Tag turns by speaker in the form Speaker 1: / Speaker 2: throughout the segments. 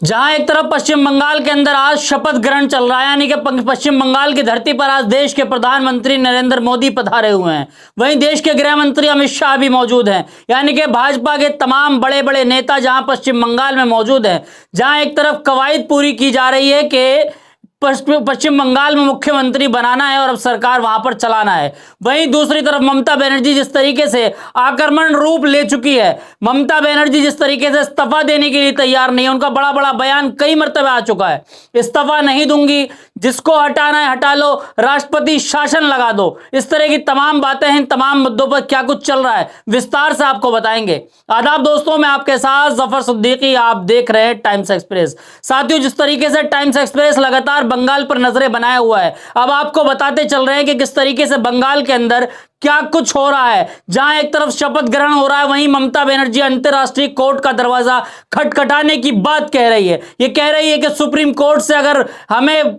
Speaker 1: जहां एक तरफ पश्चिम बंगाल के अंदर आज शपथ ग्रहण चल रहा है, यानी कि पश्चिम बंगाल की धरती पर आज देश के प्रधानमंत्री नरेंद्र मोदी पधारे हुए हैं। वहीं देश के गृह मंत्री अमित शाह भी मौजूद हैं, यानी कि भाजपा के तमाम बड़े बड़े नेता जहां पश्चिम बंगाल में मौजूद हैं। जहां एक तरफ कवायद पूरी की जा रही है कि पश्चिम बंगाल में मुख्यमंत्री बनाना है और अब सरकार वहां पर चलाना है। वहीं दूसरी तरफ ममता बनर्जी जिस तरीके से आक्रमण रूप ले चुकी है, ममता बनर्जी जिस तरीके से इस्तीफा देने के लिए तैयार नहीं है। उनका बड़ा बड़ा बयान कई मर्तबे आ चुका है, इस्तीफा नहीं दूंगी, जिसको हटाना है हटा लो, राष्ट्रपति शासन लगा दो। इस तरह की तमाम बातें हैं। तमाम मुद्दों पर क्या कुछ चल रहा है विस्तार से आपको बताएंगे। आदाब दोस्तों, मैं आपके साथ जफर सिद्दीकी, आप देख रहे हैं टाइम्स एक्सप्रेस। साथियों, जिस तरीके से टाइम्स एक्सप्रेस लगातार बंगाल पर नजरें बनाए हुआ है, अब आपको बताते चल रहे हैं कि किस तरीके से बंगाल के अंदर क्या कुछ हो रहा है। जहां एक तरफ शपथ ग्रहण हो रहा है, वहीं ममता बनर्जी अंतर्राष्ट्रीय कोर्ट का दरवाजा खटखटाने की बात कह रही है। ये कह रही है कि सुप्रीम कोर्ट से अगर हमें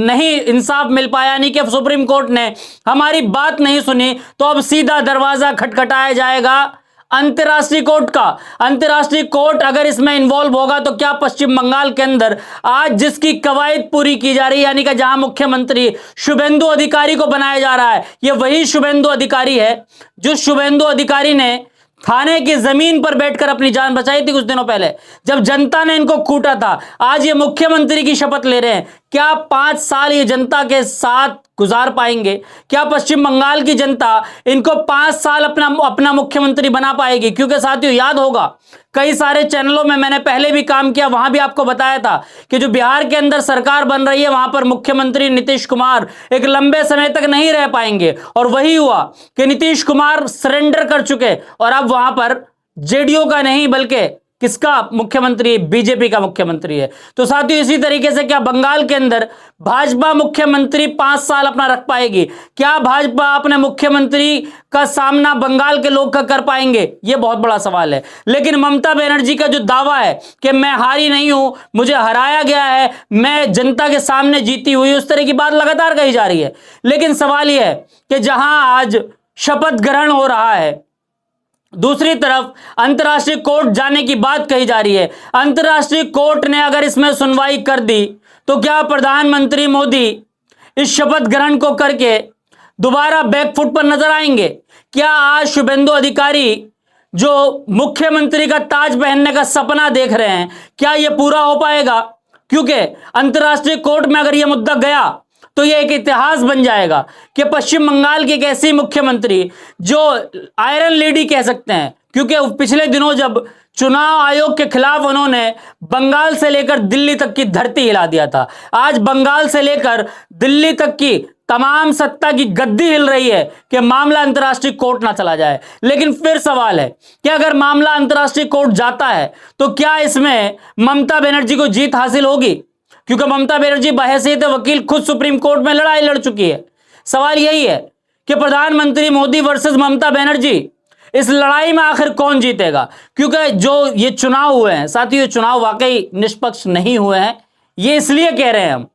Speaker 1: नहीं इंसाफ मिल पाया, यानी कि सुप्रीम कोर्ट ने हमारी बात नहीं सुनी, तो अब सीधा दरवाजा खटखटाया जाएगा अंतर्राष्ट्रीय कोर्ट का। अंतर्राष्ट्रीय कोर्ट अगर इसमें इन्वॉल्व होगा तो क्या पश्चिम बंगाल के अंदर आज जिसकी कवायद पूरी की जा रही है, यानी कि जहां मुख्यमंत्री शुभेंदु अधिकारी को बनाया जा रहा है, यह वही शुभेंदु अधिकारी है जो शुभेंदु अधिकारी ने थाने की जमीन पर बैठकर अपनी जान बचाई थी कुछ दिनों पहले, जब जनता ने इनको कूटा था। आज ये मुख्यमंत्री की शपथ ले रहे हैं। क्या 5 साल ये जनता के साथ गुजार पाएंगे? क्या पश्चिम बंगाल की जनता इनको 5 साल अपना मुख्यमंत्री बना पाएगी? क्योंकि साथियों, याद होगा कई सारे चैनलों में मैंने पहले भी काम किया, वहां भी आपको बताया था कि जो बिहार के अंदर सरकार बन रही है, वहां पर मुख्यमंत्री नीतीश कुमार एक लंबे समय तक नहीं रह पाएंगे। और वही हुआ कि नीतीश कुमार सरेंडर कर चुके और अब वहां पर जेडीयू का नहीं बल्कि किसका मुख्यमंत्री? बीजेपी का मुख्यमंत्री है। तो साथियों, इसी तरीके से क्या बंगाल के अंदर भाजपा मुख्यमंत्री 5 साल अपना रख पाएगी? क्या भाजपा अपने मुख्यमंत्री का सामना बंगाल के लोग का कर पाएंगे? यह बहुत बड़ा सवाल है। लेकिन ममता बनर्जी का जो दावा है कि मैं हारी नहीं हूं, मुझे हराया गया है, मैं जनता के सामने जीती हुई, उस तरह की बात लगातार कही जा रही है। लेकिन सवाल यह है कि जहां आज शपथ ग्रहण हो रहा है, दूसरी तरफ अंतर्राष्ट्रीय कोर्ट जाने की बात कही जा रही है। अंतर्राष्ट्रीय कोर्ट ने अगर इसमें सुनवाई कर दी तो क्या प्रधानमंत्री मोदी इस शपथ ग्रहण को करके दोबारा बैकफुट पर नजर आएंगे? क्या आज शुभेंदु अधिकारी जो मुख्यमंत्री का ताज पहनने का सपना देख रहे हैं, क्या यह पूरा हो पाएगा? क्योंकि अंतर्राष्ट्रीय कोर्ट में अगर यह मुद्दा गया तो यह एक इतिहास बन जाएगा कि पश्चिम बंगाल की एक ऐसी मुख्यमंत्री जो आयरन लेडी कह सकते हैं, क्योंकि पिछले दिनों जब चुनाव आयोग के खिलाफ उन्होंने बंगाल से लेकर दिल्ली तक की धरती हिला दिया था, आज बंगाल से लेकर दिल्ली तक की तमाम सत्ता की गद्दी हिल रही है कि मामला अंतर्राष्ट्रीय कोर्ट ना चला जाए। लेकिन फिर सवाल है कि अगर मामला अंतर्राष्ट्रीय कोर्ट जाता है तो क्या इसमें ममता बनर्जी को जीत हासिल होगी? क्योंकि ममता बनर्जी बहैसियत वकील खुद सुप्रीम कोर्ट में लड़ाई लड़ चुकी है। सवाल यही है कि प्रधानमंत्री मोदी वर्सेस ममता बनर्जी, इस लड़ाई में आखिर कौन जीतेगा? क्योंकि जो ये चुनाव हुए हैं साथियों, ये चुनाव वाकई निष्पक्ष नहीं हुए हैं। ये इसलिए कह रहे हैं हम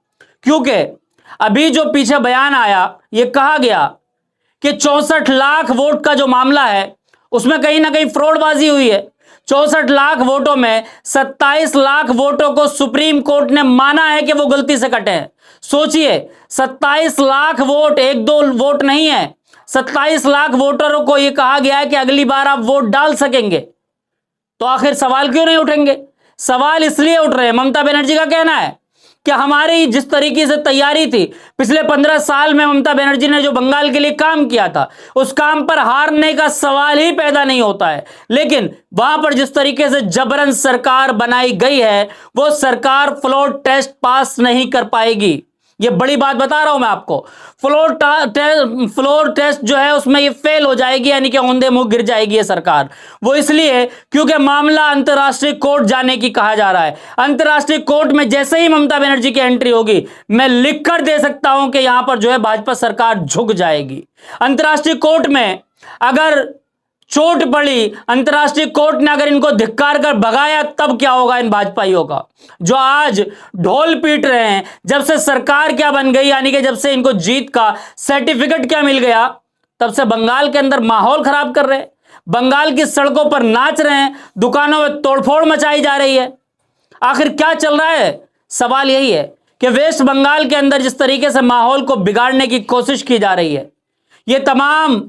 Speaker 1: क्योंकि अभी जो पीछे बयान आया, ये कहा गया कि 64 लाख वोट का जो मामला है उसमें कहीं ना कहीं फ्रॉडबाजी हुई है। 64 लाख वोटों में 27 लाख वोटों को सुप्रीम कोर्ट ने माना है कि वो गलती से कटे हैं। सोचिए, 27 लाख वोट एक दो वोट नहीं है, 27 लाख वोटरों को यह कहा गया है कि अगली बार आप वोट डाल सकेंगे। तो आखिर सवाल क्यों नहीं उठेंगे? सवाल इसलिए उठ रहे हैं, ममता बनर्जी का कहना है कि हमारी जिस तरीके से तैयारी थी, पिछले 15 साल में ममता बनर्जी ने जो बंगाल के लिए काम किया था, उस काम पर हारने का सवाल ही पैदा नहीं होता है। लेकिन वहां पर जिस तरीके से जबरन सरकार बनाई गई है, वो सरकार फ्लोर टेस्ट पास नहीं कर पाएगी। ये बड़ी बात बता रहा हूं मैं आपको। फ्लोर टेस्ट जो है उसमें ये फेल हो जाएगी, यानी कि औंधे मुंह गिर जाएगी ये सरकार। वो इसलिए क्योंकि मामला अंतर्राष्ट्रीय कोर्ट जाने की कहा जा रहा है। अंतर्राष्ट्रीय कोर्ट में जैसे ही ममता बनर्जी की एंट्री होगी, मैं लिखकर दे सकता हूं कि यहां पर जो है भाजपा सरकार झुक जाएगी। अंतर्राष्ट्रीय कोर्ट में अगर चोट पड़ी, अंतर्राष्ट्रीय कोर्ट ने अगर इनको धिक्कार कर भगाया, तब क्या होगा इन भाजपाइयों का जो आज ढोल पीट रहे हैं? जब से सरकार क्या बन गई, यानी कि जब से इनको जीत का सर्टिफिकेट क्या मिल गया, तब से बंगाल के अंदर माहौल खराब कर रहे हैं, बंगाल की सड़कों पर नाच रहे हैं, दुकानों में तोड़फोड़ मचाई जा रही है। आखिर क्या चल रहा है? सवाल यही है कि वेस्ट बंगाल के अंदर जिस तरीके से माहौल को बिगाड़ने की कोशिश की जा रही है, ये तमाम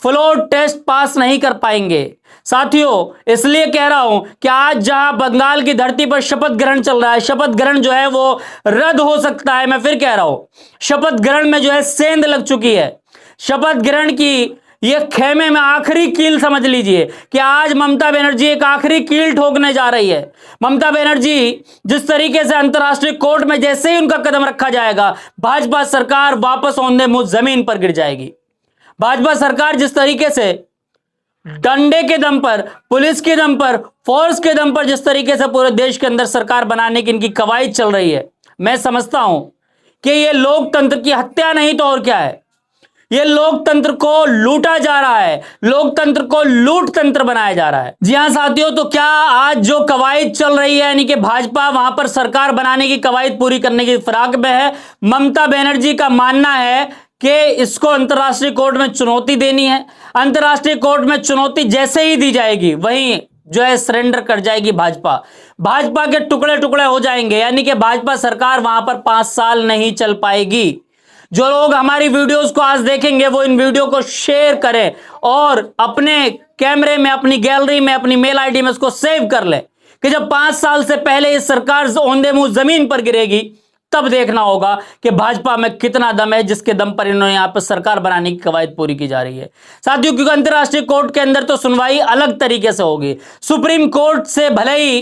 Speaker 1: फ्लोर टेस्ट पास नहीं कर पाएंगे। साथियों, इसलिए कह रहा हूं कि आज जहां बंगाल की धरती पर शपथ ग्रहण चल रहा है, शपथ ग्रहण जो है वो रद्द हो सकता है। मैं फिर कह रहा हूं, शपथ ग्रहण में जो है सेंध लग चुकी है। शपथ ग्रहण की ये खेमे में आखिरी कील समझ लीजिए कि आज ममता बनर्जी एक आखिरी कील ठोकने जा रही है। ममता बनर्जी जिस तरीके से अंतर्राष्ट्रीय कोर्ट में जैसे ही उनका कदम रखा जाएगा, भाजपा सरकार वापस औंधे मुंह जमीन पर गिर जाएगी। भाजपा सरकार जिस तरीके से डंडे के दम पर, पुलिस के दम पर, फोर्स के दम पर जिस तरीके से पूरे देश के अंदर सरकार बनाने की इनकी कवायद चल रही है, मैं समझता हूं कि यह लोकतंत्र की हत्या नहीं तो और क्या है। यह लोकतंत्र को लूटा जा रहा है, लोकतंत्र को लूट तंत्र बनाया जा रहा है। जी हां साथियों, तो क्या आज जो कवायद चल रही है, यानी कि भाजपा वहां पर सरकार बनाने की कवायद पूरी करने की फिराक में है। ममता बनर्जी का मानना है कि इसको अंतर्राष्ट्रीय कोर्ट में चुनौती देनी है। अंतर्राष्ट्रीय कोर्ट में चुनौती जैसे ही दी जाएगी, वहीं जो है सरेंडर कर जाएगी भाजपा। भाजपा के टुकड़े टुकड़े हो जाएंगे, यानी कि भाजपा सरकार वहां पर 5 साल नहीं चल पाएगी। जो लोग हमारी वीडियोस को आज देखेंगे वो इन वीडियो को शेयर करें और अपने कैमरे में, अपनी गैलरी में, अपनी मेल आईडी में उसको सेव कर लें कि जब 5 साल से पहले इस सरकार औंधे मुंह जमीन पर गिरेगी, तब देखना होगा कि भाजपा में कितना दम है, जिसके दम पर इन्होंने यहां पर सरकार बनाने की कवायद पूरी की जा रही है। साथियों, क्योंकि अंतर्राष्ट्रीय कोर्ट के अंदर तो सुनवाई अलग तरीके से होगी। सुप्रीम कोर्ट से भले ही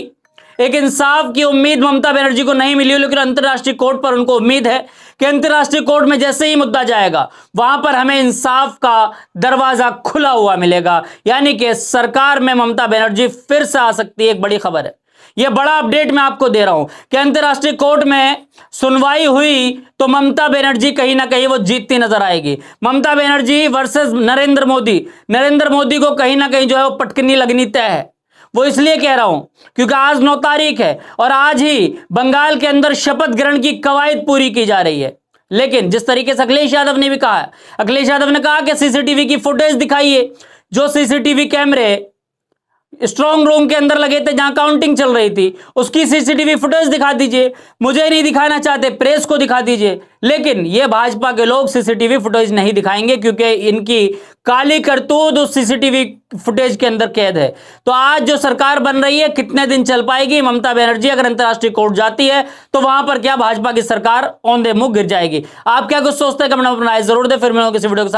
Speaker 1: एक इंसाफ की उम्मीद ममता बनर्जी को नहीं मिली, लेकिन अंतर्राष्ट्रीय कोर्ट पर उनको उम्मीद है कि अंतर्राष्ट्रीय कोर्ट में जैसे ही मुद्दा जाएगा, वहां पर हमें इंसाफ का दरवाजा खुला हुआ मिलेगा, यानी कि सरकार में ममता बनर्जी फिर से आ सकती है। एक बड़ी खबर है, यह बड़ा अपडेट मैं आपको दे रहा हूं कि अंतर्राष्ट्रीय कोर्ट में सुनवाई हुई तो ममता बनर्जी कहीं ना कहीं वो जीतती नजर आएगी। ममता बनर्जी वर्सेस नरेंद्र मोदी को कहीं ना कहीं जो है वो पटकनी लगनी तय है। वो इसलिए कह रहा हूं क्योंकि आज 9 तारीख है और आज ही बंगाल के अंदर शपथ ग्रहण की कवायद पूरी की जा रही है। लेकिन जिस तरीके से अखिलेश यादव ने भी कहा है, अखिलेश यादव ने कहा कि सीसीटीवी की फुटेज दिखाइए। जो सीसीटीवी कैमरे स्ट्रॉन्ग रूम के अंदर लगे थे जहां काउंटिंग चल रही थी, उसकी सीसीटीवी फुटेज दिखा दीजिए। मुझे नहीं दिखाना चाहते, प्रेस को दिखा दीजिए। लेकिन ये भाजपा के लोग सीसीटीवी फुटेज नहीं दिखाएंगे क्योंकि इनकी काली करतूत उस सीसीटीवी फुटेज के अंदर कैद है। तो आज जो सरकार बन रही है, कितने दिन चल पाएगी ममता बनर्जी? अगर अंतर्राष्ट्रीय कोर्ट जाती है तो वहां पर क्या भाजपा की सरकार औंधे मुंह गिर जाएगी? आप क्या कुछ सोचते हैं? कमेंट में अपना राय जरूर दे। फिर मिलेंगे किसी वीडियो के साथ।